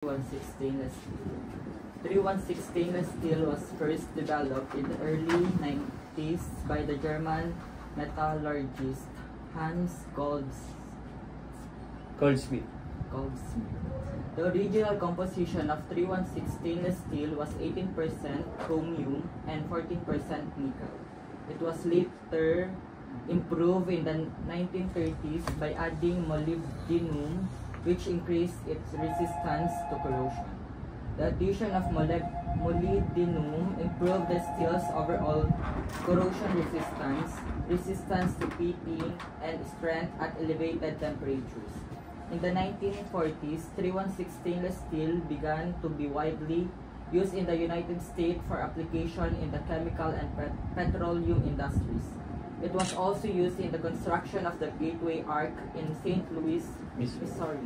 316 stainless steel. 316 stainless steel was first developed in the early 90s by the German metallurgist Hans Goldsmith. The original composition of 316 stainless steel was 18% chromium and 14% nickel. It was later improved in the 1930s by adding molybdenum, which increased its resistance to corrosion. The addition of molybdenum improved the steel's overall corrosion resistance to heating, and strength at elevated temperatures. In the 1940s, 316 stainless steel began to be widely used in the United States for application in the chemical and petroleum industries. It was also used in the construction of the Gateway Arch in St. Louis, Missouri,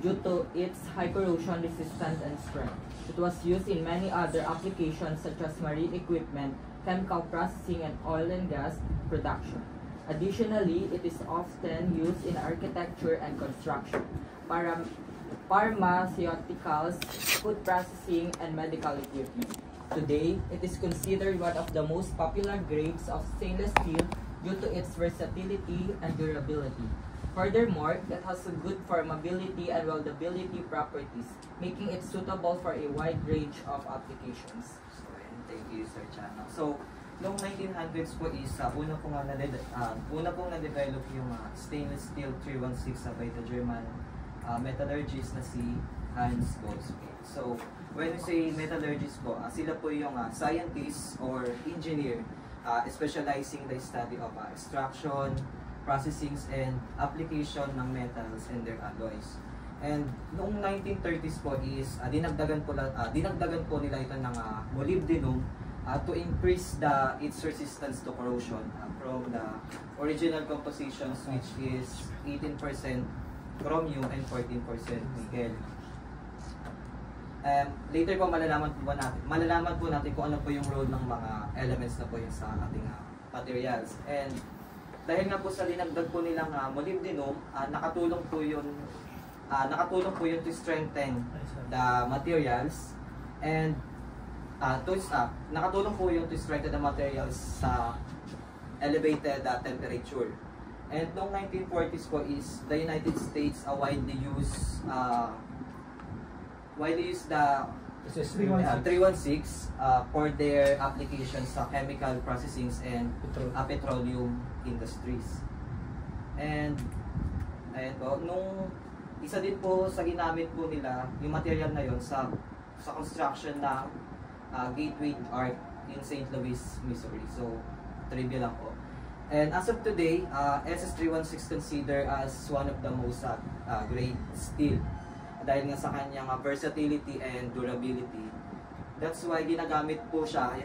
due to its high corrosion resistance and strength. It was used in many other applications such as marine equipment, chemical processing, and oil and gas production. Additionally, it is often used in architecture and construction, pharmaceuticals, food processing, and medical equipment. Today, it is considered one of the most popular grades of stainless steel due to its versatility and durability. Furthermore, it has a good formability and weldability properties, making it suitable for a wide range of applications. So, thank you, Sir Chano. So, noong 1900s po is una pong na-develop yung stainless steel 316 by the German metallurgist na si Hans Goldsmith. So, when we say metallurgist po, sila po yung scientist or engineer specializing the study of extraction, processing, and application ng metals and their alloys. And noong 1930s po is dinagdagan po nila ito ng molybdenum to increase its resistance to corrosion from the original compositions, which is 18% chromium and 14% nickel. Later po malalaman po natin kung ano po yung role ng mga elements na po yun sa ating materials. And dahil nga po sa dinagdag po nilang molybdenum, nakatulong po yun to strengthen the materials, and nakatulong po yun to strengthen the materials sa elevated temperature. And noong 1940s po is the United States widely use the 316 for their applications sa chemical processing and petroleum industries. And ayun po, nung isa din po sa ginamit po nila yung material na yon sa construction ng Gateway Arch in St. Louis, Missouri. So, trivia lang po. And as of today, SS316 considered as one of the most great steel dahil nga sa kanyang versatility and durability. That's why ginagamit po siya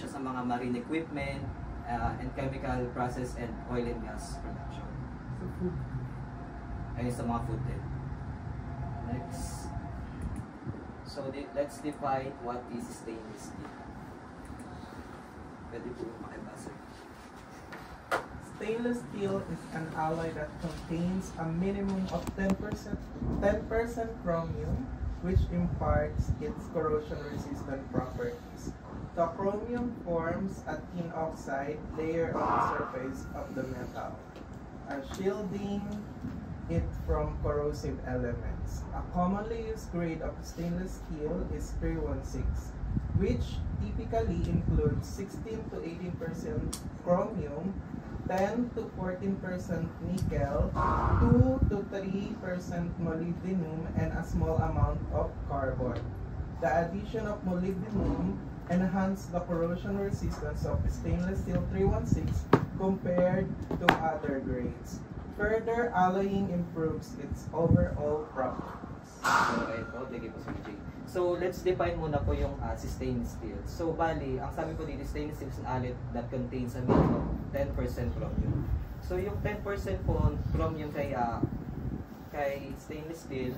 sa mga marine equipment and chemical process and oil and gas production. So food. Ayun sa mga food din. Next. So let's define what is stainless steel. Pwede po makibasa. Stainless steel is an alloy that contains a minimum of 10% chromium, which imparts its corrosion-resistant properties. The chromium forms a tin oxide layer on the surface of the metal, shielding it from corrosive elements. A commonly used grade of stainless steel is 316, which typically includes 16 to 18% chromium, 10 to 14% nickel, 2 to 3% molybdenum, and a small amount of carbon. The addition of molybdenum enhances the corrosion resistance of stainless steel 316 compared to other grades. Further alloying improves its overall properties. Okay po, thank you po, Sir Jay. So, let's define muna po yung stainless steel. So, bali, ang sabi ko dito, stainless steel is an alloy that contains a minimum 10% chromium. So, yung 10% po chromium kay stainless steel,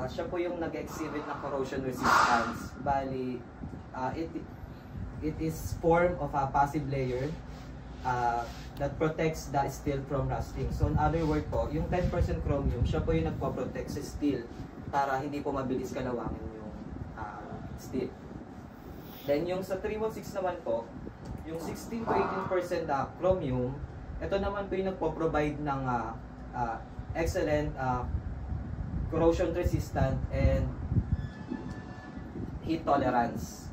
siya po yung nag-exhibit ng corrosion resistance. Bali, it is form of a passive layer that protects the steel from rusting. So in other word po, yung 10% chromium, siya po yung nagpo-protect sa steel para hindi po mabilis kalawangin yung steel. Then yung sa 316 naman po, yung 16 to 18% na chromium, ito naman po yung nagpo-provide ng excellent corrosion resistant and heat tolerance.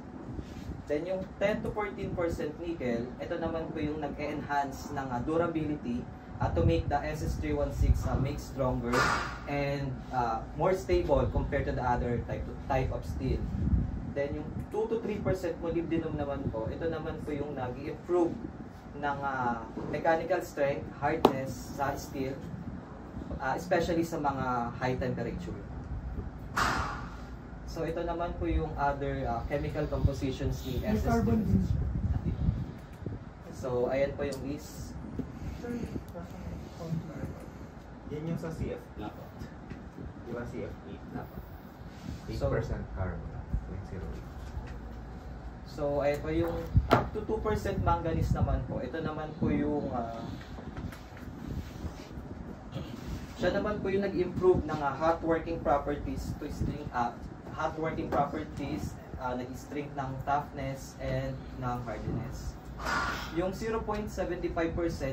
Then yung 10 to 14% nickel, ito naman po yung nag-enhance ng durability to make the SS316 make stronger and more stable compared to the other type of steel. Then yung 2 to 3% molybdenum naman po, ito naman po yung nag-improve ng mechanical strength, hardness sa steel, especially sa mga high temperature. So ito naman po yung other chemical compositions ni SS. So ayan po yung list. Yan yung sa CF8. Di ba CF8? 8% carbon. 0.08. So ayan po yung up to 2% manganese naman po. Ito naman po yung siya naman po yung nag-improve ng hot working properties to string nag-strength ng toughness and ng hardness. Yung 0.75%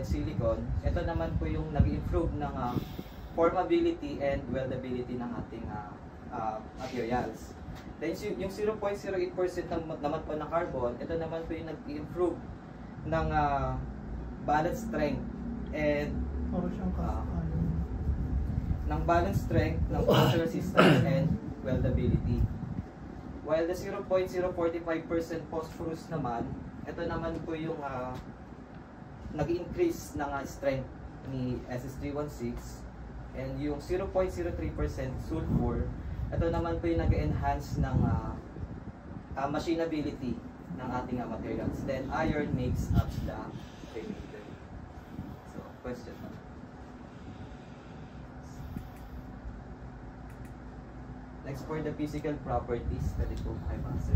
silicon, ito naman po yung nag-improve ng formability and weldability ng ating materials. Then yung 0.08% naman po ng carbon, ito naman po yung nag-improve ng balance strength and ng balance strength, ng corrosion resistance and weldability. While the 0.045% phosphorus naman, ito naman po yung nag-increase ng strength ni SS316, and yung 0.03% sulfur, ito naman po yung nag-enhance ng machinability ng ating materials. Then iron makes up the remainder. So, question na. Next for the physical properties, pwede po kay Master.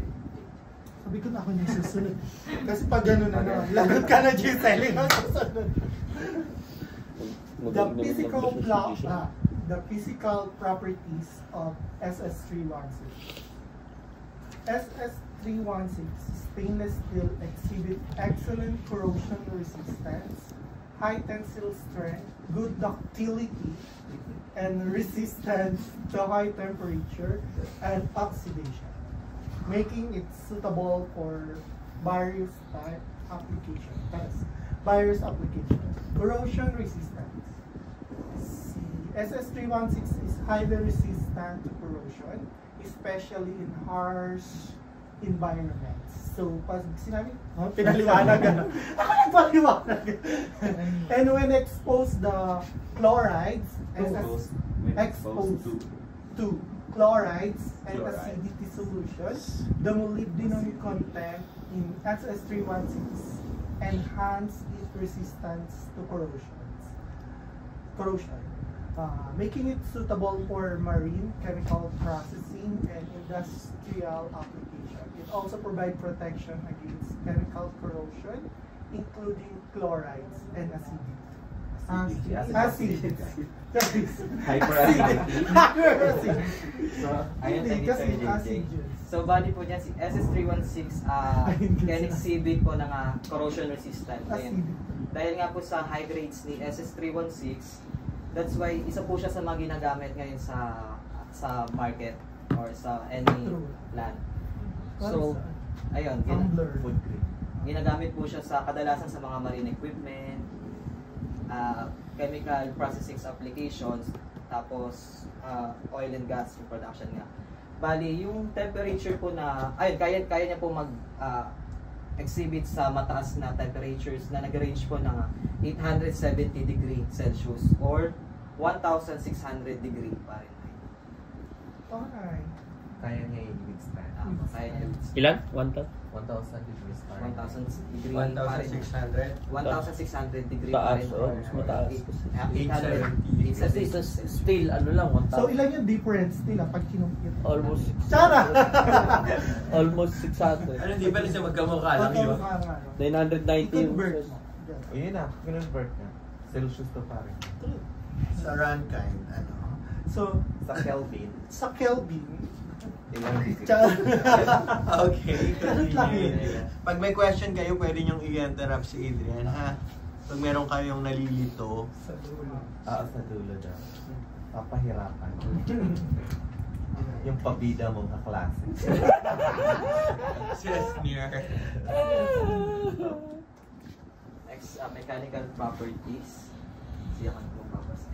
Sabi ko na ako yung susunod. Kasi pag gano'n na naman, lagot ka na Giselle, no? Susunod. The physical properties of SS316. SS316 stainless steel exhibit excellent corrosion resistance, high tensile strength, good ductility, and resistance to high temperature and oxidation, making it suitable for various type applications. Corrosion resistance. SS316 is highly resistant to corrosion, especially in harsh environments. So, pag sinabi, pinaliwanag na. Ako nagpaliwanag. And when exposed the chlorides, exposed to chlorides and acidity solutions, the molybdenum content in SS316 enhance its resistance to corrosion, making it suitable for marine chemical processing and industrial application. It also provides protection against chemical corrosion, including chlorides and acidity. So, bali po niya si SS316 can exhibit po ng corrosion resistant. Dahil nga po sa high grades ni SS316, that's why isa po siya sa mga ginagamit ngayon sa market or sa any land. So, ayun, ginagamit po siya sa kadalasan sa mga marine equipment, chemical processing applications, tapos oil and gas production nga. Bali, yung temperature po na, ayun, kaya niya po exhibit sa mataas na temperatures na nag-range po ng 870 degree Celsius or 1,600 degree Fahrenheit. Alright. Kaya niya i-withstand. Kaya niya Ilan? 1,000? 1,000 degrees Fahrenheit. 1,000 degree 1,600. 1,600 degree Taas, Fahrenheit. mas mataas. 870. Kasi sa steel, ano lang, 1,000. So, ilan yung difference nila pag kinumpit? Almost, Tsara! almost 600. Ano, di ba na siya magkamukha lang yun? 990 yung I-convert mo. Yes. O yun na, convert na. Celsius to Fahrenheit. True. Sa Rankind, ano? So, Sa Kelvin, sa Kelvin, ilang degree? Okay. Ganun lang yun. Pag may question kayo, pwede niyong i-interrupt si Adrian, ha? Pag meron kayong nalilito, sa dulo. Sa dulo daw. Papahirapan. Yung pabida mong kaklase. si Esnier. Next, mechanical properties. Siya ka nung babasa.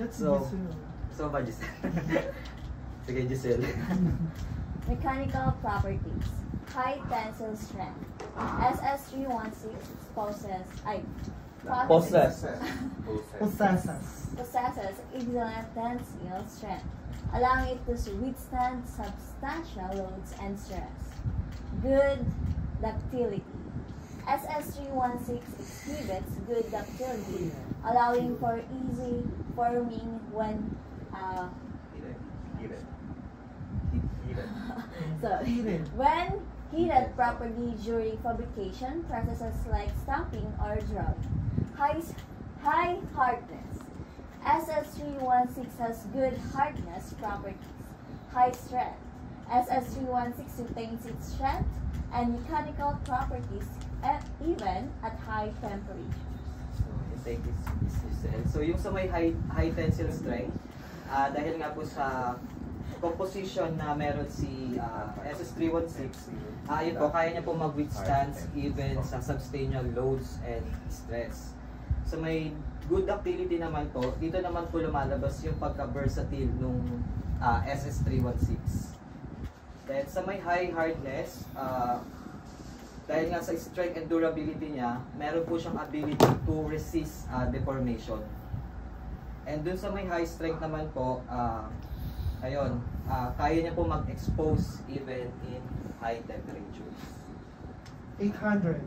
That's So, Giselle. So ba, Giselle? Sige, Giselle. Mechanical properties. High tensile strength. SS316 Possesses. possesses excellent tensile strength, allowing it to withstand substantial loads and stress. Good ductility. SS316 exhibits good ductility, allowing for easy forming when when heated properly during fabrication processes like stamping or drawing. High hardness. SS316 has good hardness properties. High strength. SS316 retains its strength and mechanical properties even at high temperature. So, yung take is Giselle. So, yung sa may high tensile strength, dahil nga po sa composition na meron si SS316, yun po, kaya niya po mag-withstand even sa substantial loads and stress. So may good ductility naman po, dito naman po lumalabas yung pagka-versatile nung SS316. Then sa may high hardness, dahil nga sa strength and durability niya, meron po siyang ability to resist deformation. And dun sa may high strength naman po, ayun, kaya niya po mag-expose even in high temperatures. 800.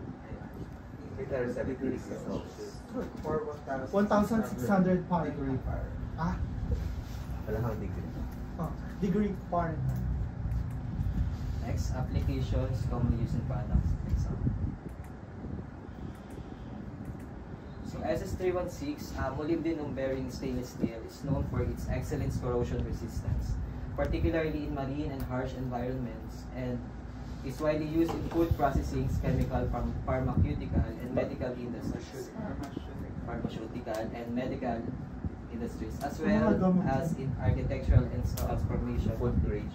370 degrees Celsius. For 1,600 degree Fahrenheit. Fahrenheit. Wala kang degree. Degree Fahrenheit. Next, applications commonly used in products. Example. So SS316, molybdenum bearing stainless steel is known for its excellent corrosion resistance, particularly in marine and harsh environments, and is widely used in food processing, chemical, pharmaceutical, and medical industries. Pharmaceutical and medical industries, as well as in architectural and transformation. Food grade.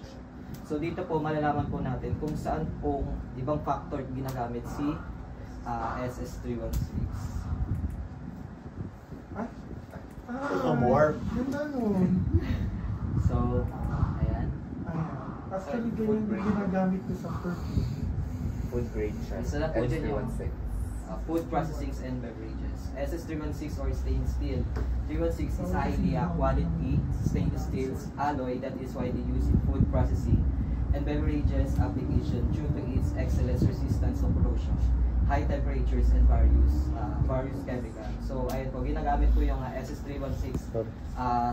So dito po malalaman po natin kung saan pong ibang factor ginagamit si SS316. More. Ganda nun. So, ayan. Ayan. Actually, ganyan din ginagamit ko sa perfume. Food grade siya. Isa na po dyan yung S316. food processing and beverages. SS316 or stainless steel. 316 is highly quality stainless steel alloy that is widely used in food processing and beverages application due to its excellent resistance to corrosion, high temperatures, and various chemicals. So ayun po, ginagamit po yung SS316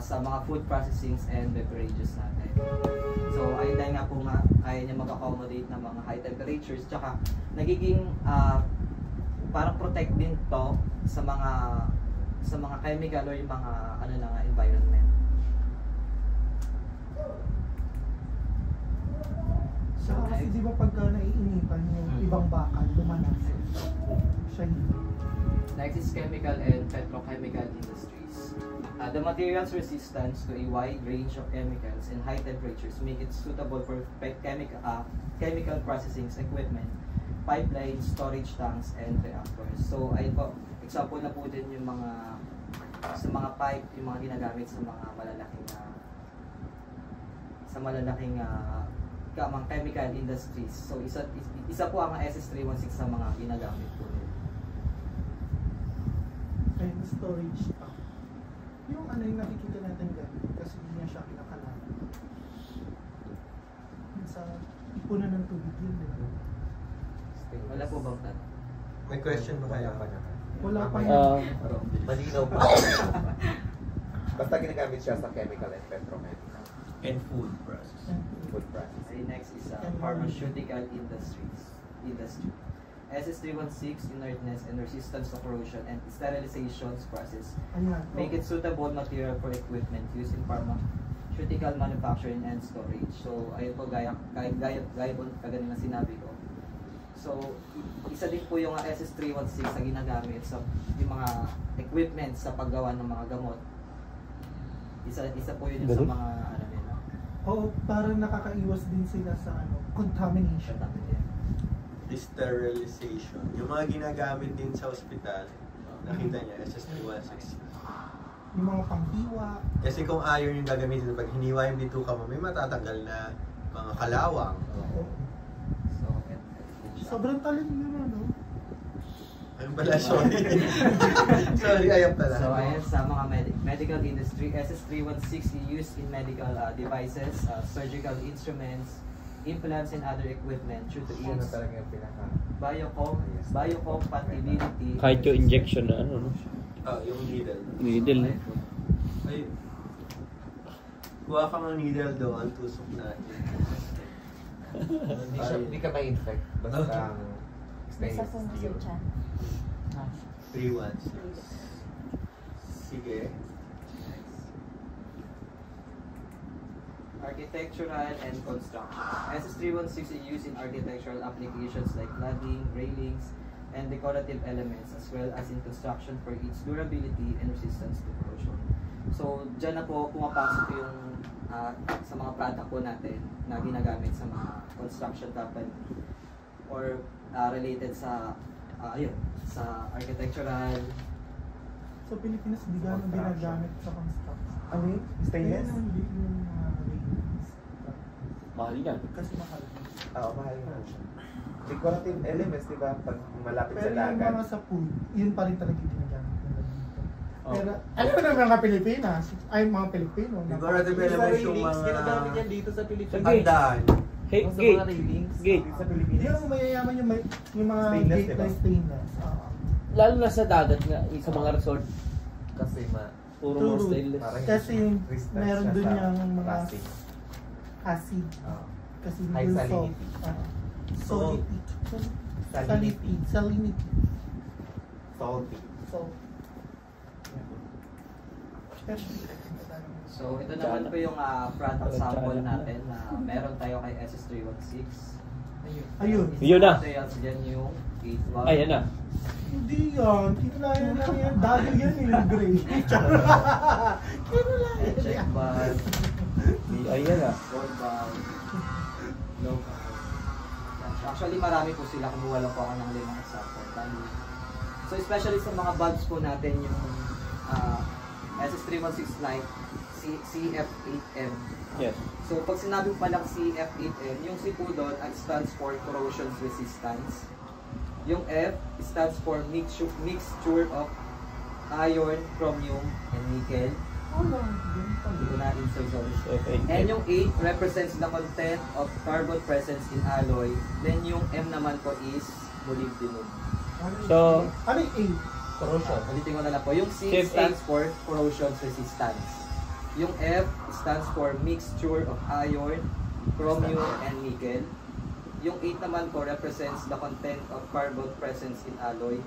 sa mga food processing and beverages natin. So ayun dahil nga po kaya niya mag-accommodate ng mga high temperatures, tsaka nagiging parang protect din to sa mga chemical or yung mga environment. Saka kasi di ba pagka naiinitan yung ibang bakal, lumanas. Siya hindi. Next is chemical and petrochemical industries. The material's resistance to a wide range of chemicals and high temperatures make it suitable for chemical processing equipment, pipelines, storage tanks, and reactors. So ayun po, example na po din yung sa mga pipe, yung mga ginagamit sa mga malalaking mga chemical industries. So isa po ang SS316 sa mga ginagamit po nila. Ayun, storage tank. Yung yung nakikita natin ganun, kasi hindi niya siya kinakalaman. Sa ipunan ng tubig yun, di ba? Wala po bang tanong? May question ba kayo? Wala pa Malinaw pa. Basta ginagamit siya sa chemical and petrochemical. And food process. Food processing. Okay, next is pharmaceutical industry. SS316 inertness and resistance to corrosion and sterilization process. Ayan. Make it suitable material for equipment used in pharmaceutical manufacturing and storage. So, ayun po, gaya po kagani na sinabi ko. So, isa din po yung SS316 na ginagamit sa yung mga equipment sa paggawa ng mga gamot. Isa po yun sa mga ano nila. Oo, parang nakakaiwas din sila sa contamination. Sterilization. Yung mga ginagamit din sa ospital, nakita niya, SS316. Yung mga panghiwa. Kasi kung iron yung gagamitin, pag hiniwa yung bituka mo, may matatanggal na mga kalawang. Oo. So, Sobrang talino naman, no? Ayun pala, sorry. Sorry, ayun pala. So, ayan sa mga medical industry, SS316 is used in medical devices, surgical instruments, implants, and other equipment due to Siya na its talaga yung pinaka... biocompatibility. Kahit yung injection na ano, no? Yung needle. Needle. Ay, kuha ka ng needle doon, tusok natin. Hindi ka ma-infect. Basta ang Isa stainless po na steel. Sir Chan. 316. Sige. Architectural and construction. SS316 is used in architectural applications like cladding, railings, and decorative elements, as well as in construction for its durability and resistance to corrosion. So, dyan na po pumapasok yung sa mga product po natin na ginagamit sa mga construction company or related sa sa architectural. Sa Pilipinas, hindi gano'ng ginagamit sa construction. Ano yun? Stainless? Kaya hindi yung railings. Mahal yan. Kasi mahal. Oo, mahal nga. Decorative elements, di ba? Pag malapit Pero sa yung dagat. mga sa food, yun pa rin talaga yung ginagamit nila dito. Oh. Pero, ano ba ng mga Pilipinas? Ay, mga Pilipino. Decorative Sa elements yung railings, mga... ginagamit yan dito sa Pilipinas. Handaan. Hey, Sa gate. mga railings. Gate. Sa Pilipinas. Yung mayayaman yung mga Stainless, gate diba? na stainless. Lalo na sa dagat nga, sa mga resort, Kasi puro True. mga stainless. Parang Kasi resistance meron siya dun sa yung mga plastic. acid. Oo. Kasi High dun salinity. Salty. Salinity. Salinity. Salty. So, So, ito naman po yung product sample natin na meron tayo kay SS316. Ayun. Yun na. Materials dyan yung 8 bar. Ayan na. Hindi yan. Kinulayan lang yan. Dahil yan yung gray. Kinulayan. Check bar, Ayan na. gold bar, low bar. Actually, marami po sila. Kumuha lang po ako ng 5 example. So, especially sa mga bulbs po natin, yung SS316 Lite CF8M. Yes. So, pag sinabi pa lang CF8M, yung C po doon stands for corrosion resistance. Yung F stands for mixture of iron, chromium, and nickel. Hindi ko na-insert sorry. And yung 8 represents the content of carbon presence in alloy. Then yung M naman po is molybdenum. So, ano yung Corrosion. Ulitin ko na lang po. Yung C CF8 stands for corrosion resistance. Yung F stands for mixture of iron, chromium, and nickel. Yung 8 naman po represents the content of carbon presence in alloy.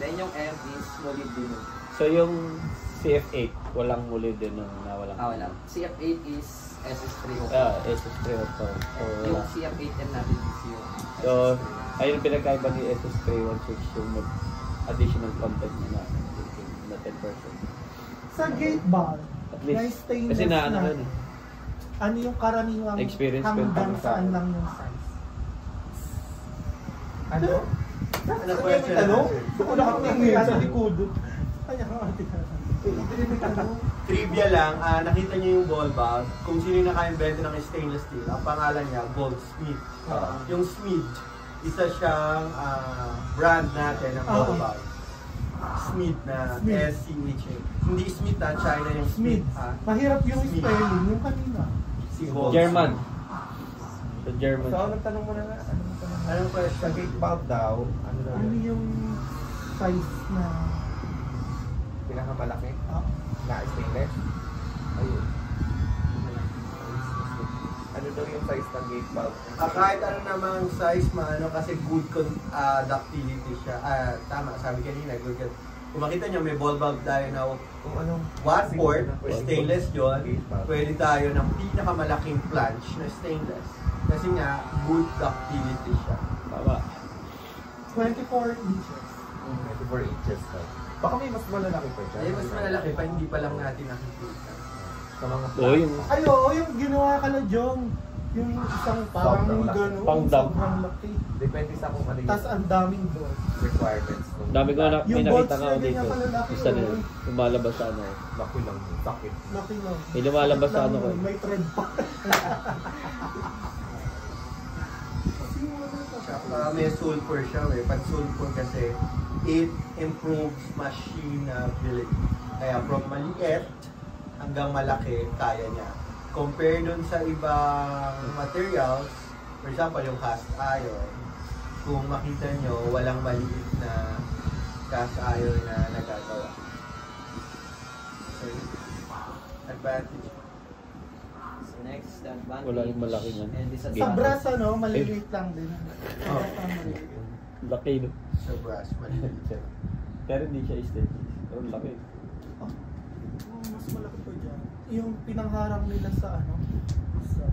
Then yung M is molybdenum. So yung CF8, walang muli din na walang. Wala. CF8 is SS3O. SS312. So, Yung wala. CF8M natin is yung So, ayun pinagkaiba ni SS316 yung additional content niya na 10%. Sa gate bar, At na least, stainless kasi na ano na, yun. ano yung karaniwang Experience ko yung hanggang pang- saan lang yung size? Ano? Ano Ano question yung tanong? natin? Doon ko nakatingin sa likod. Kaya ka Trivia lang, nakita niyo yung ball bag. Kung sino yung nakaimbento ng stainless steel, ang pangalan niya, Goldsmith. Yung Smith, isa siyang brand natin ng ball bag. Smith na Smith. S-C-H-A. Hindi Smith na China yung Smith. Smith. Mahirap yung Smith. spelling, yung kanina. Si Goldsmith. German. So, German. So, nagtanong mo na nga. Anong tanong? Anong question? Sa gate valve daw, ano daw Ano yun? yung size na... Pinakamalaki na stainless? Ayun. Ano daw yung size ng gate valve. Kahit ano namang size, maano kasi good ductility siya. Tama, sabi kanina, good. Kung makita nyo, may ball valve tayo na Kung anong 1 quart, stainless yun. Gate valve. Pwede tayo ng pinakamalaking flange na stainless. Kasi nga, good ductility siya. Tama. 24 inches. 24 inches na. Baka may mas malalaki pa dyan. Ay, mas malalaki pa, hindi pa lang natin nakikita. Sa mga Oo, yung Ay, oo, yung ginawa ka na, Jong. Yung isang parang Sobrang laki. gano'n, Pang dam. sobrang laki. Depende sa kung ano yung Tapos ang daming doon. requirements. nung- dami ko na, may Yung nakita bolts nga ako na dito. ganyan kalalaki, Isa na oh. lumalabas sa ano. Laki lang yun. Sakit. Laki lang. May lumalabas sa ano ko. May thread pa. May sulfur siya eh. Pag sulfur kasi, it improves machinability. Kaya from maliit hanggang malaki, kaya niya. Compare dun sa ibang materials, for example, yung cast iron, kung makita nyo, walang maliit na cast iron na nagagawa. So, advantage. So next, the advantage Wala yung malaki niyan. and Sa disadvantage. brass, ano, maliliit lang din. Oh. Maliliit. Laki no. Sa brass, maliit. Pero hindi siya stainless. Pero laki. Mas malaki pa dyan. Yung pinangharang nila sa ano, sa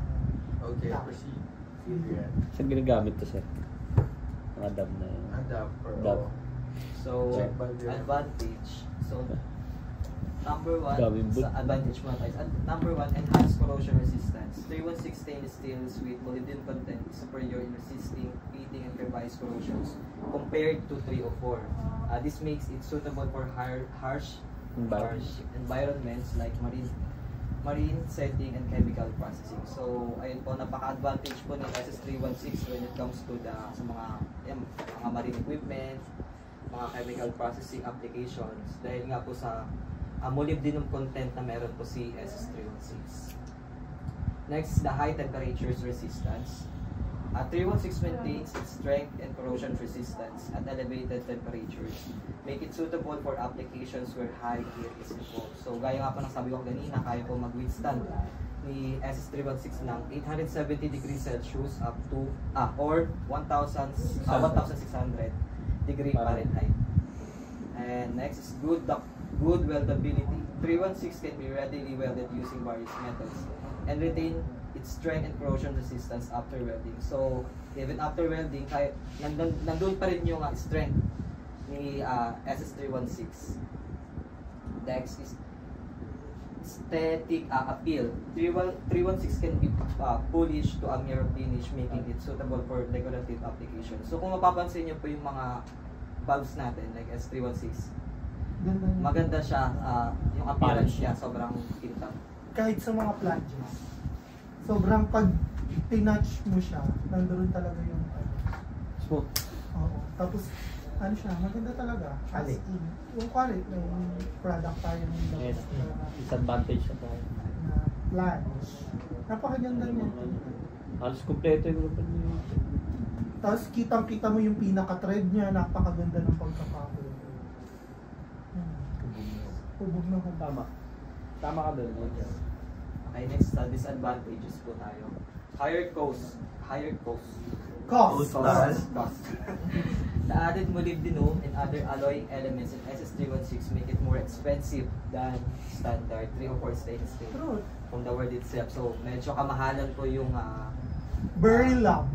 Okay, dam. proceed. Adrian. Saan ginagamit to, sir? Mga dam na yun. Adapter. Dam. So, Check by the- advantage. So, number one, Daming boot. sa advantage mo tayo. Number one, enhanced corrosion resistance. 316 stainless steel with molybdenum content is superior in resisting, heating, and crevice corrosions compared to 304. This makes it suitable for harsh environments like marine setting and chemical processing. So, ayun po, napaka-advantage po ng SS316 when it comes to sa mga marine equipment, mga chemical processing applications. Dahil nga po sa molybdenum content na meron po si SS316. Next, the high temperatures resistance. 316 maintains its strength and corrosion resistance at elevated temperatures. Make it suitable for applications where high heat is involved. So, gaya nga po ng sabi ko kanina, kaya po mag-withstand ni SS316 ng 870 degrees Celsius up to or 1,600 degree Fahrenheit. And next is good weldability. 316 can be readily welded using various methods and retain its strength and corrosion resistance after welding. So, even after welding, kahit nandun pa rin yung strength ni SS316. Next is aesthetic appeal. 316 can be polished to a mirror finish, making it suitable for decorative applications. So, kung mapapansin nyo po yung mga valves natin, like S316, Ganda niya. maganda siya, yung appearance niya, sobrang kintab. Kahit sa mga flanges. Sobrang pag tinouch mo siya, nandoon talaga yung ano. Smooth. Oo. Tapos, ano siya, maganda talaga. As Quality. in, yung quality, may product tayo ng Yes. labas Disadvantage siya tayo. na flange. Napakaganda niya. Halos kompleto yung grupo niya. Tapos kitang-kita mo yung pinaka-thread niya, napakaganda ng pagkakakulong. Hubog na hubog. Tama. Tama ka doon. Okay, next, disadvantages po tayo. Higher cost. Cost. Cost. The added molybdenum and other alloying elements in SS316 make it more expensive than standard 304 stainless steel. True. From the word itself. So, medyo kamahalan po yung Very long.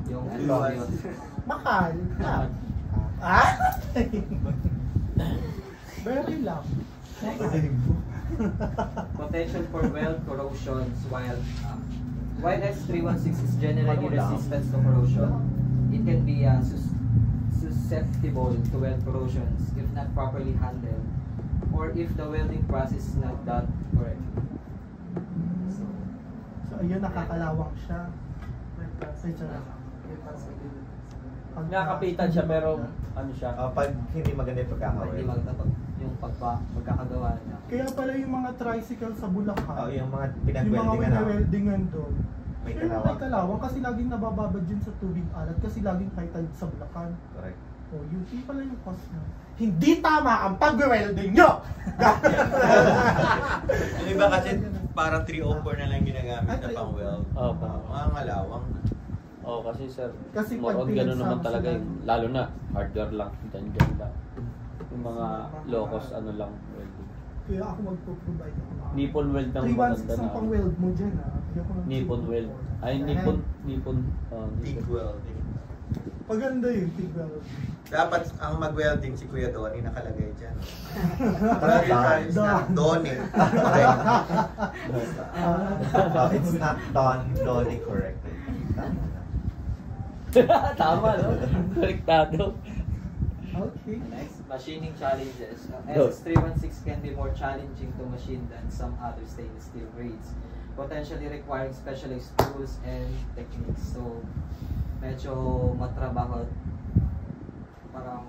yung Yes. Mahal. Ah? Very long. potential for weld corrosions. While S316 is generally resistant to corrosion, it can be susceptible to weld corrosions if not properly handled or if the welding process is not done correctly. So, ayun, nakakalawang siya. Nakakapitan siya pero ano siya. Pag hindi maganda yung Hindi pagkakawin. magtapag yung pagkakagawa niya. Kaya pala yung mga tricycle sa Bulacan, Yung mga yung mga pinag-weldingan na. weldingan doon, May sure, kalawang. may kalawang kasi laging nabababad yun sa tubig alat kasi laging high tide sa Bulacan. Correct. Oh, UP pala yung course nyo. Hindi tama ang pag-welding nyo! Yung iba kasi parang 304 na lang ginagamit na pang weld. Opo. Mga ngalawang na. Oo, kasi sir, Kasi more pag on gano'n naman pinagsama talaga sila- yung, lalo na, hardware lang, dyan lang. Yung mga locos, ano lang, welding. Kaya ako magpo-provide ako. Nippon weld ng 316 maganda ang na. pang-weld mo dyan Bigyan ko ng Nippon 314. weld. Ay, Nippon, TIG welding. Paganda yun, TIG weld. Dapat ang mag-welding si Kuya Donnie nakalagay dyan. Don. Donnie. It's not Donnie correct. Tama, no? Korektado. Okay. Next, machining challenges. Go. SS316 can be more challenging to machine than some other stainless steel grades, potentially requiring specialized tools and techniques. So, medyo matrabaho. Parang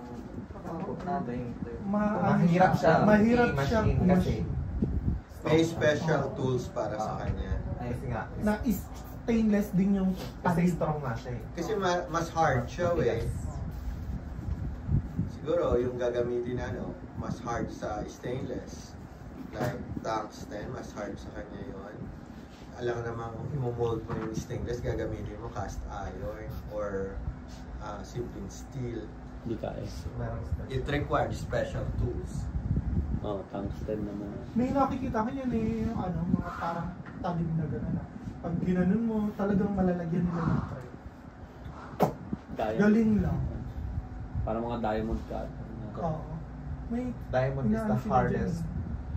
komplikado yung term. Mahirap siya. Mahirap siya i-machine kasi. May special tools para sa kanya. Kasi nga, Na is stainless din yung kasi strong na siya eh. Kasi mas hard siya eh. Siguro yung gagamitin mas hard sa stainless. Like tungsten, mas hard sa kanya yun. Alam namang imomold mo yung stainless, gagamitin mo cast iron or simple steel. Hindi kaya. It requires special tools. Tungsten naman. May nakikita ko yan yung mga parang talim na gano'n Pag ginanon mo, talagang malalagyan nila ng tray. Galing lang. Parang mga diamond cut. Oo. May Diamond is the inaano sila hardest. dyan.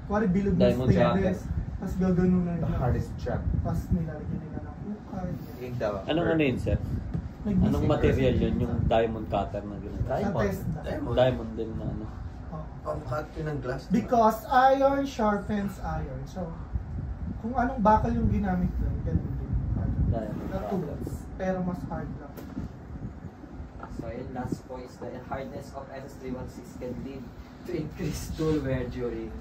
Kuwari bilog na Diamond stainless. Tapos gaganon na The hardest track. Tapos nilalagyan nila ng hukay. Yung daw. Anong ano yun, sir? Anong material yun? Yung diamond cutter na gano'n? Sa test na. Diamond din na ano. Oo. Pang-cut yun ng glass. Because iron sharpens iron. So, kung anong bakal yung ginamit doon, ganun din. Diamond Na tools. Pero mas hard lang. So, yung last po is the hardness of SS316 can lead to increased tool wear during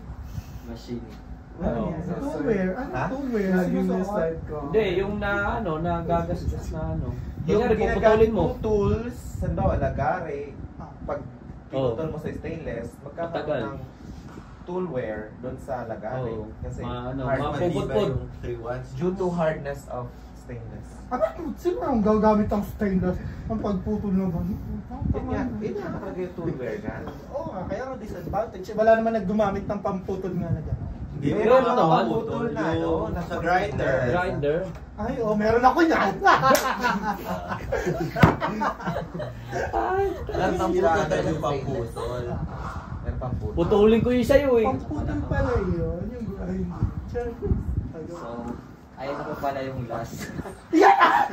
machining. Oo. Toolware? Ano Ha? toolware? Sinusuot? Hindi, yung nagagastos na ano. Yung Kunyari, ginagamit puputulin mo. mong tools, halimbawa lagare, pag pinutol mo sa stainless, Matagal. magkakaroon ng tool wear doon sa lagare. Oo. Kasi Ano, hard mapuputput. yung 3-1. due to hardness of stainless. Sino ang gagamit ang stainless? Ang pagputol naman. Yun nga nakalagay yung tool wear nga. Oo nga, kaya nga disadvantage. Wala naman nagdumamit ng pamputol nga na gano'n. Hindi mo Meron na naman, mapuputol putol na, yung no? sa grinder. Grinder. Ay, meron ako yan. Meron pang Sira putol agad talaga yung sa stainless. pamputol. Meron pang putol. Putulin ko yung sa'yo eh. Pamputol pala yun. Yung grinder. So, ayun na po pala yung last. Yan!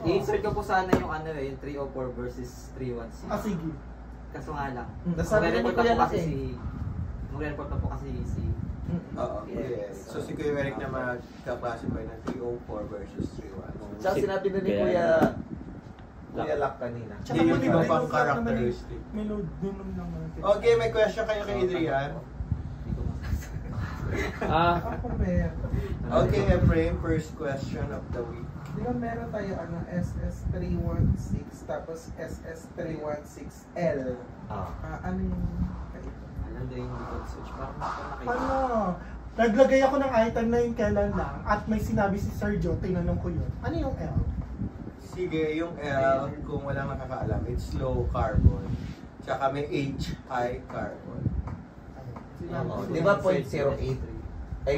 I-insert ko po sana yung yung 304 versus 316. Sige. Kaso nga lang. Nasabi na ni Mag-report Kuya na po kasi Las si... Mag-report na po kasi si... Oo, yes. So si Kuya Eric na magka-classify ng 304 versus 3-1. Tsaka sinabi na ni Kaya- Kuya Lak kanina. Tsaka Hindi yung may iba load pang naman characteristic. May load din naman. Okay, may question kayo kay Adrian. Hindi ko Ako meron. Okay, Efraim, first question of the week. Di ba meron tayo SS316 tapos SS316L? Ano yung alam din yung default switch. Parang nakita. Ano? Naglagay ako ng item na yung kailan lang at may sinabi si Sergio, tinanong ko yun. Ano yung L? Sige, yung L, kung walang nakakaalam, it's low carbon. Tsaka may H, high carbon. Di ba 0.08? Ay,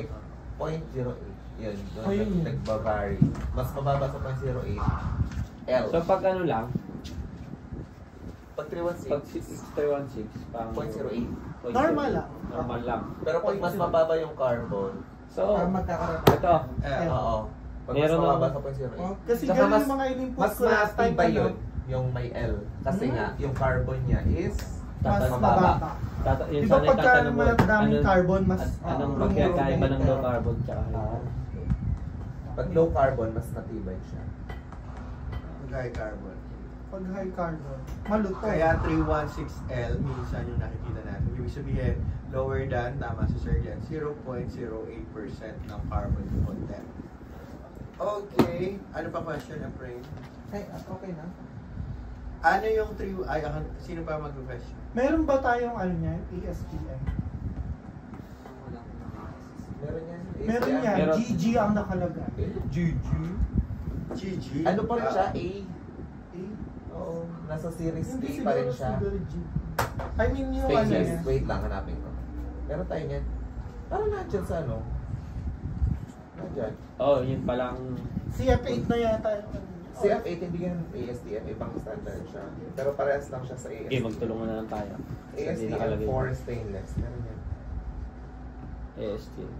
0.08. Yun, doon Ayun yun. nagbabary. Mas mababa sa 0.08. L. So pag ano lang, Pag pag 316, 316, pang 0.08. Normal lang. Normal lang. Pero pag mas mababa yung carbon, So, magkakaroon? ito. L. oo. Pag Meron mas mababa ng- sa 0.08. Kasi Tsaka ganun mas- yung mga in-input Mas ko last time. matibay yun, yung may L. Kasi nga, yung carbon niya is Mas mababa. mababa. Yun Di ba sana pagka itatanong mo, maraming carbon, mas anong rumurog magkakaiba ng yung low L. carbon tsaka high? Pag low carbon, mas matibay siya. High carbon. Pag high carbon, maluto. Kaya 316L, minsan yung nakikita natin. Ibig sabihin, lower than, tama si Sir Jan, 0.08% ng carbon content. Okay. Ano pa question, Efraim? Ay, okay na. Ano yung 3, sino pa mag-question? Meron ba tayong ano niyan? ESPN? Meron yan. Meron yan. Meron. GG ang nakalagay. GG? Ano pa rin siya? A? Eh, Oo. Nasa series A hindi pa rin siguro siya. siguro G. I mean yung ano Stainless. niya. Wait lang, hanapin ko. Meron tayo niyan. Parang nandyan sa ano? Nandyan. Oh, yun palang... CF8 na yata yung ano niya. CF8 hindi yan ASTM, ibang standard siya. Pero parehas lang siya sa ASTM. Okay, magtulungan na lang tayo. Hindi nakalagay. ASTM 4 stainless. Meron yan. ASTM.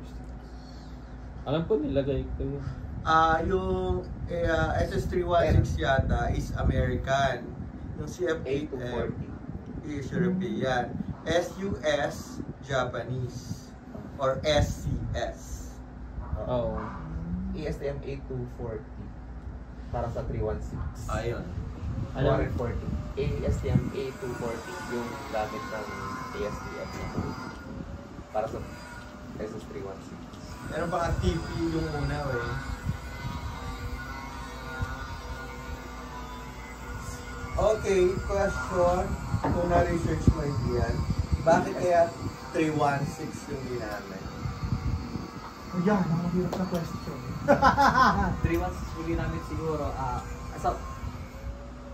Alam ko, nilagay ko yun. Yung SS316 yata is American. Yung CF8M is European. SUS, Japanese. Or SCS. Oo. ASTM 8240 para sa 316. Ayun. Alam, 240. ASTM 8240 yung gamit ng ASTM na code. Para sa SS316. Meron pa nga TP yung una eh. Okay, question. Kung na-research mo yan, bakit kaya 316 yung ginamit? Oh, yan, ang mahirap na question. 316 hindi namin siguro, asa,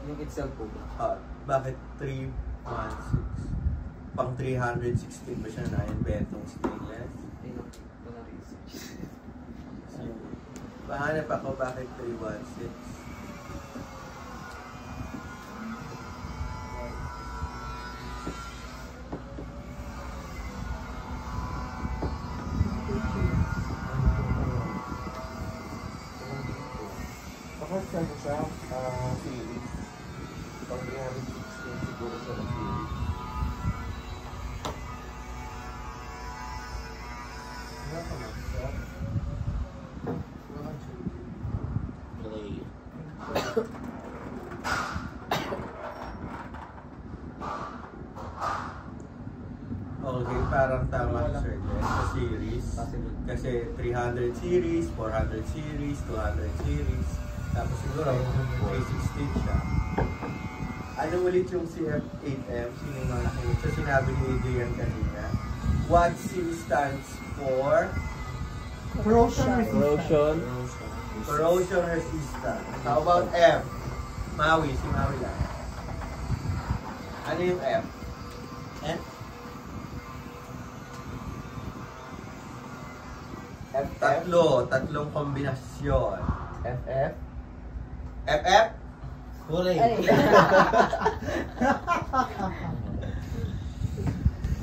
yung itself po ba? Bakit 316? Pang 316 ba siya na-inventong stainless? Ayun, wala research. Pahanap ako bakit 316? Bakit ano siya? Series. Pag 316 siguro siya na series. Wala pa lang siya. okay. Okay, parang tama sir sa series. Kasi 300 series, 400 series, 200 series. Tapos siguro 316 siya. Ano ulit yung CF8M? Sino yung mga nakinig? So sinabi ni Adrian kanina. What C stands for? Corrosion resistant. Corrosion. Corrosion resistant. How about F? Maui, si Maui lang. Ano yung F? F? Tatlong kombinasyon. FF. FF? Hooray! Ay.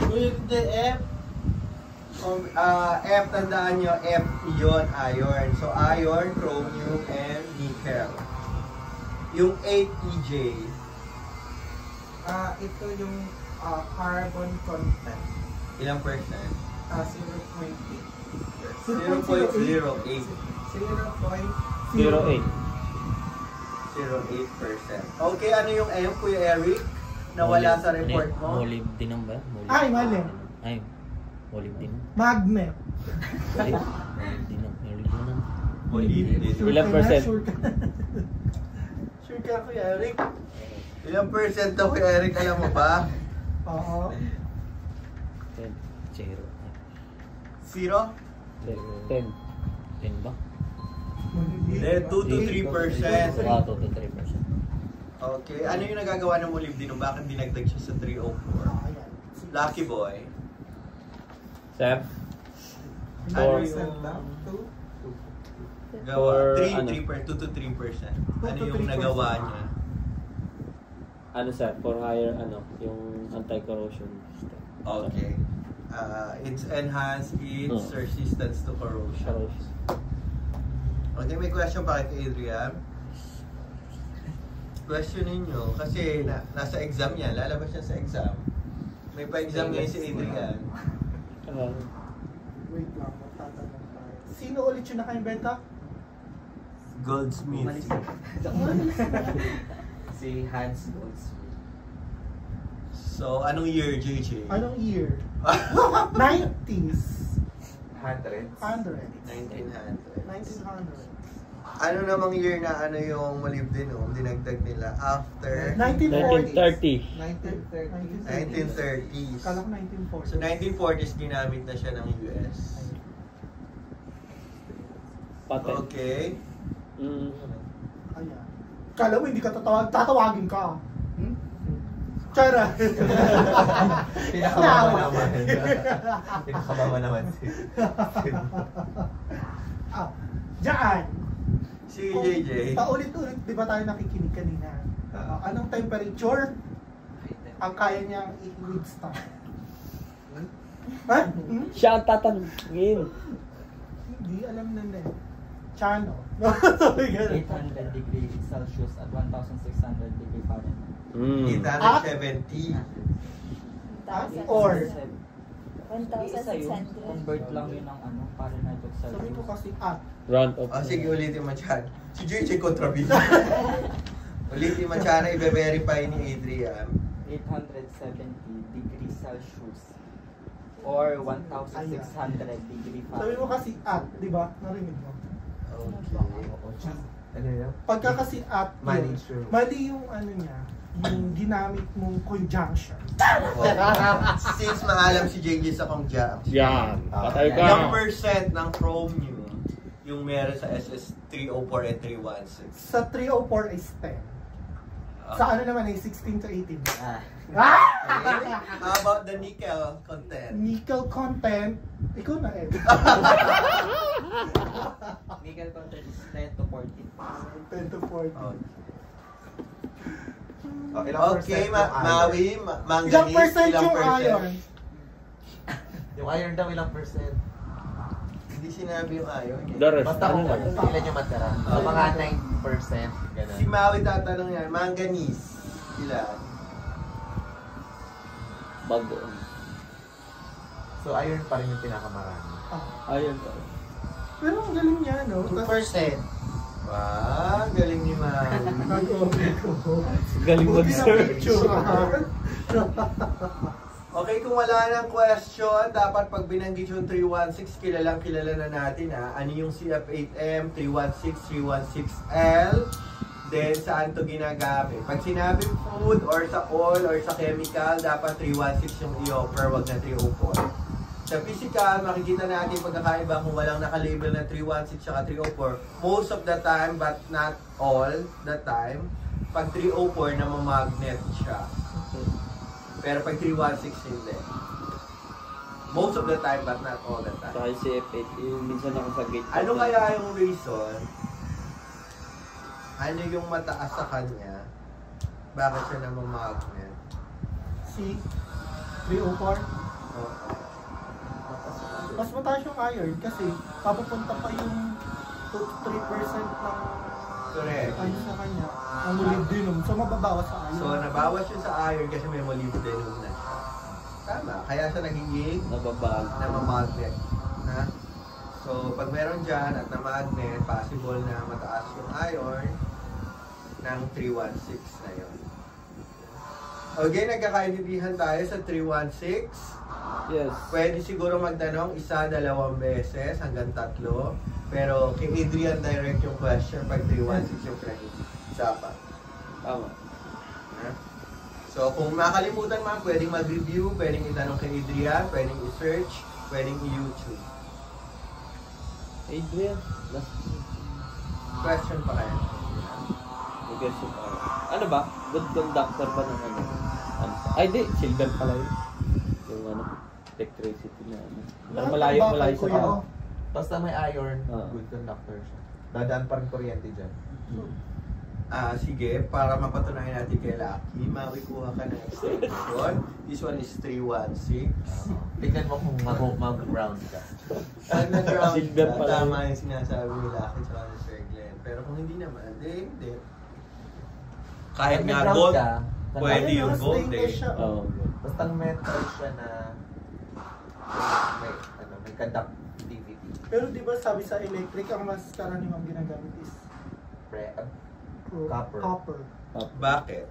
With the F, F, tandaan nyo, F yun, iron. So, iron, chromium, and nickel. Yung 8EJ, Ito yung carbon content. ilang percent? 0.8. 0.08. 0.08. 08. 0.8%. Okay, ano yung M, Kuya Eric? Nawala sa report mo? Molybdenum ba? Ay, mali. Ay, molybdenum. Magnet. Molybdenum. Molybdenum. Ilang percent? Sure ka. Sure ka, Kuya Eric? Ilang percent daw, Kuya Eric? Alam mo ba? Oo. 10. 0. 0? 10. 10 ba? Hindi, 2 to 3%. 2 to 3%. Okay, ano yung nagagawa ng molybdenum? Bakit dinagdag siya sa 304? Ayan. Lucky boy. Sir? Ano For- yung For gawa? 2 ano? to 3%. 2 Ano to yung 3%. nagawa niya? Ano sir? For higher, yung anti-corrosion system. Okay. It's enhanced its resistance to corrosion. Corrosion. Okay, may question pa kay Adrian? Question ninyo, kasi nasa exam yan, lalabas siya sa exam. May pa-exam ngayon si Adrian. Wait lang, magtatanong tayo. Sino ulit yung naka-inventa? Goldsmith. Si Hans Goldsmith. So, anong year, JJ? Anong year? 90s. 100. 100. 1900. 1900. Ano namang year na ano yung molybdenum dinagdag nila? After 1940s. 1930s. Kala ko 1940s. So 1940s ginamit na siya ng US. Patent. Okay. Ayan. Kala mo hindi ka tatawagin ka. Chara! Pinakababa naman. Pinakababa naman si... Diyan! Si JJ. Paulit-ulit, di ba tayo nakikinig kanina? Anong temperature ang kaya niyang i-withstand? Ha? Siya ang tatanungin. Hindi alam na na. Chano. 800 degrees Celsius at 1,600 degree Fahrenheit. 870. Or 1,600. Convert lang yun ng ano, Fahrenheit to Celsius. sabi ko kasi at. Round of... Sige, ulitin mo dyan. Si JJ kontrabida. Ulitin mo dyan, i-verify ni Adrian. 870 degrees Celsius or 1,600 degree Sabi Fahrenheit. mo kasi at, di ba? Narinig mo? Okay. Ano yun? Pagka kasi at, Mali, yun, true. mali yung ano niya, yung ginamit mong conjunction. Since maalam si JJ sa conjunction. Yan. Patay ka. Ilang percent ng chromium yung meron sa SS304 and 316? Sa 304 is 10. Sa ano naman ay 16 to 18. Okay. How about the nickel content? Nickel content, ikaw na Ed. Nickel content is 10 to 14. 10 to 40. Okay, Maui, Manganese, Ilang percent yung iron? Yung iron daw, ilang percent? Hindi sinabi yung iron. The rest, Basta ano kung lang. ilan yung matira. So, mga 9%. Ganun. Si Maui tatanong yan, manganese, ilan? Bago. So, iron pa rin yung pinakamarami. Ayun. Pero ang galing niya, no? 2%. Wow, galing ni Maui. Galing mag-search. Okay, kung wala nang question, dapat pag binanggit yung 316, kilala na natin ano yung CF8M, 316, 316L, then saan to ginagamit. Pag sinabing food or sa oil or sa chemical, dapat 316 yung i-offer, wag na 304. Sa physical, makikita natin pagkakaiba kung walang nakalabel na 316 at 304. Most of the time, but not all the time, pag 304 na magnet siya. Pero pag 316 hindi. Most of the time, but not all the time. Saka si F8, yung minsan ako sa gate. Ano kaya yung reason? Ano yung mataas sa kanya? Bakit siya namang magnet? Si 304. Oo. Mas mataas yung iron kasi papupunta pa yung 3% ng Correct. ano sa kanya, ang molybdenum. So mababawas sa iron. So, nabawas yun sa iron kasi may molybdenum na siya. Tama. Kaya siya nagiging Nababag. namamagnet. Ha? So, pag meron dyan at na-magnet, possible na mataas yung iron ng 316 na yun. Okay, nagkakaintindihan tayo sa 316. Yes. Pwede siguro magtanong 1, 2 beses hanggang 3. Pero kay Adrian direct yung question pag 316 yung pinag-usapan. Tama. So kung makalimutan man, pwedeng mag-review, pwedeng itanong kay Adrian, pwedeng i-search, pwedeng i-YouTube. Adrian, last Question pa kayo. question. Ano ba? Good conductor ba ng ano? Ay, di. Silver pala yun. Yung ano, electricity na ano. Malayo sa tao. Basta may iron, Ah. good conductor siya. Dadaan pa rin kuryente dyan. Sige, para mapatunayan natin kay Lucky, mawikuha ka ng extension. This one is 316. Tignan mo kung mag-ground ka. Underground Silver ka, pala. tama yung sinasabi ni Lucky sa ni Sir Glenn. Pero kung hindi naman, hindi. Kahit Pag nga nag-ground gold, ka, pwede Ayun, yung mas gold stainless eh. siya. Oo. basta metal siya na may conductivity. Pero di ba sabi sa electric, ang mas karaniwang ginagamit is Copper. Copper. Bakit?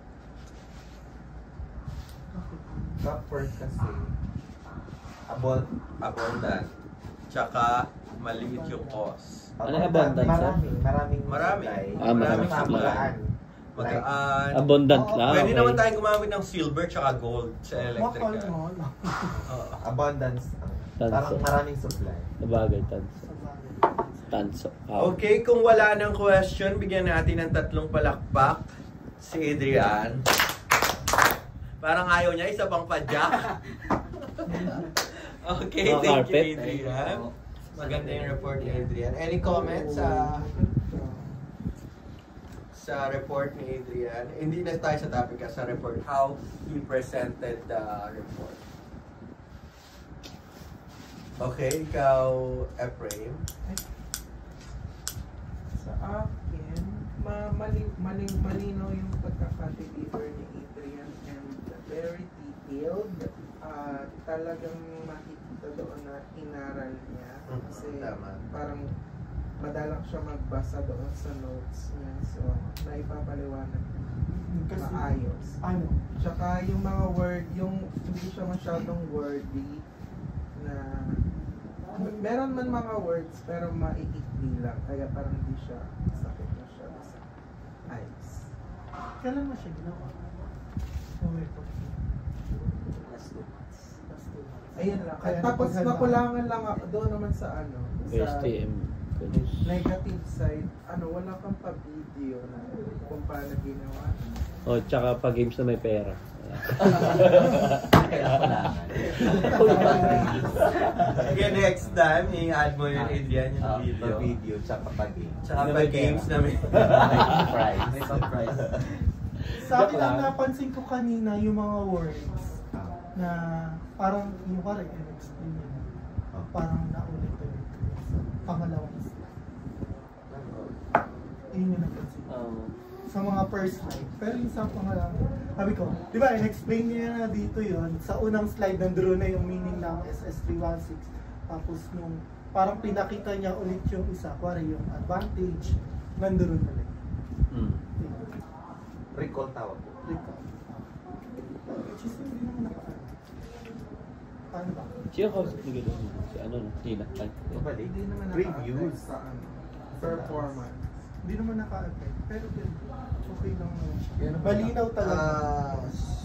Copper kasi abundant. Abundant. Tsaka Maliit yung cost. Ano yung abundance, Maraming Marami. supply. Maraming supply. Magaan. Magaan. Abundant Oo, lang. Pwede okay. naman tayong gumamit ng silver tsaka gold sa Mahal electrical. mo. Oo. Abundance. Tanso. Parang maraming supply. Sabagay, tanso. Tanso. Okay, kung wala ng question, bigyan natin ng 3 palakpak si Adrian. Parang ayaw niya, isa pang padyak. Okay, Mga thank you, carpet. Adrian. Maganda yung report ni Adrian. Any comments sa report ni Adrian? Hindi na tayo sa topic, sa report. How he presented the report. Okay, ikaw, Ephraim. Sa akin, malinaw yung pagkaka-deliver ni Adrian and very detailed. Talagang makikita doon na inaral niya. Kasi Tama. parang madalang siya magbasa doon sa notes niya. So, naipapaliwanag Kasi, maayos. ano? Tsaka yung mga word, yung hindi siya masyadong wordy na meron man mga words pero maiikli lang. Kaya parang hindi siya sakit na siya sa eyes. Kailan mo siya ginawa? Yung report. Last 2 months. Last 2 months. Ayun lang. Kaya Tapos napaghalmaan. nakulangan lang ako doon naman sa ano, sa STM. negative side. Ano, wala kang pa-video na kung paano ginawa. Oh, tsaka pag games na may pera. Sige, next time, i-add mo yun, Adrian, yung video. Video, tsaka pag-game. Tsaka pa games namin. Prize. May surprise. Sa akin ang napansin ko kanina yung mga words na parang yung parang in-explain yun. Parang naulit-ulit sa pangalawang slide. Yun yung napansin ko. Sa mga first slide. Pero yung sa pangalawang, sabi ko, di ba, in-explain niya na dito yun. Sa unang slide, nandun na yung meaning ng SS316. Tapos nung parang pinakita niya ulit yung isa, kuwari yung advantage, nandun ulit. Recall tawag ko. Recall. Which is hindi naman nakaano. Paano ba? Siya kausap ni Gano'n. Si ano, Tina. Ay, Balik. Hindi naman Reviews. sa ano, performance. Hindi naman naka-affect. Pero okay lang naman siya. Yan naman. Malinaw talaga.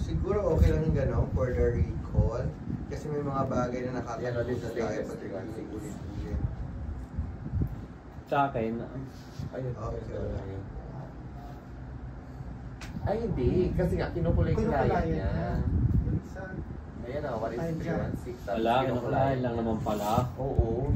Siguro okay lang yung gano'n for the recall. Kasi may mga bagay na Yan, nakakalimutan ulit sa tayo status pati 316. ulit-ulit. sa akin, Ayun. Okay. Ay, hindi. Kasi nga, kinukulay-kulayan niya. Yung isa, Ayan o, what is Ay, 316? wala, kinakulayan lang naman pala. Oo.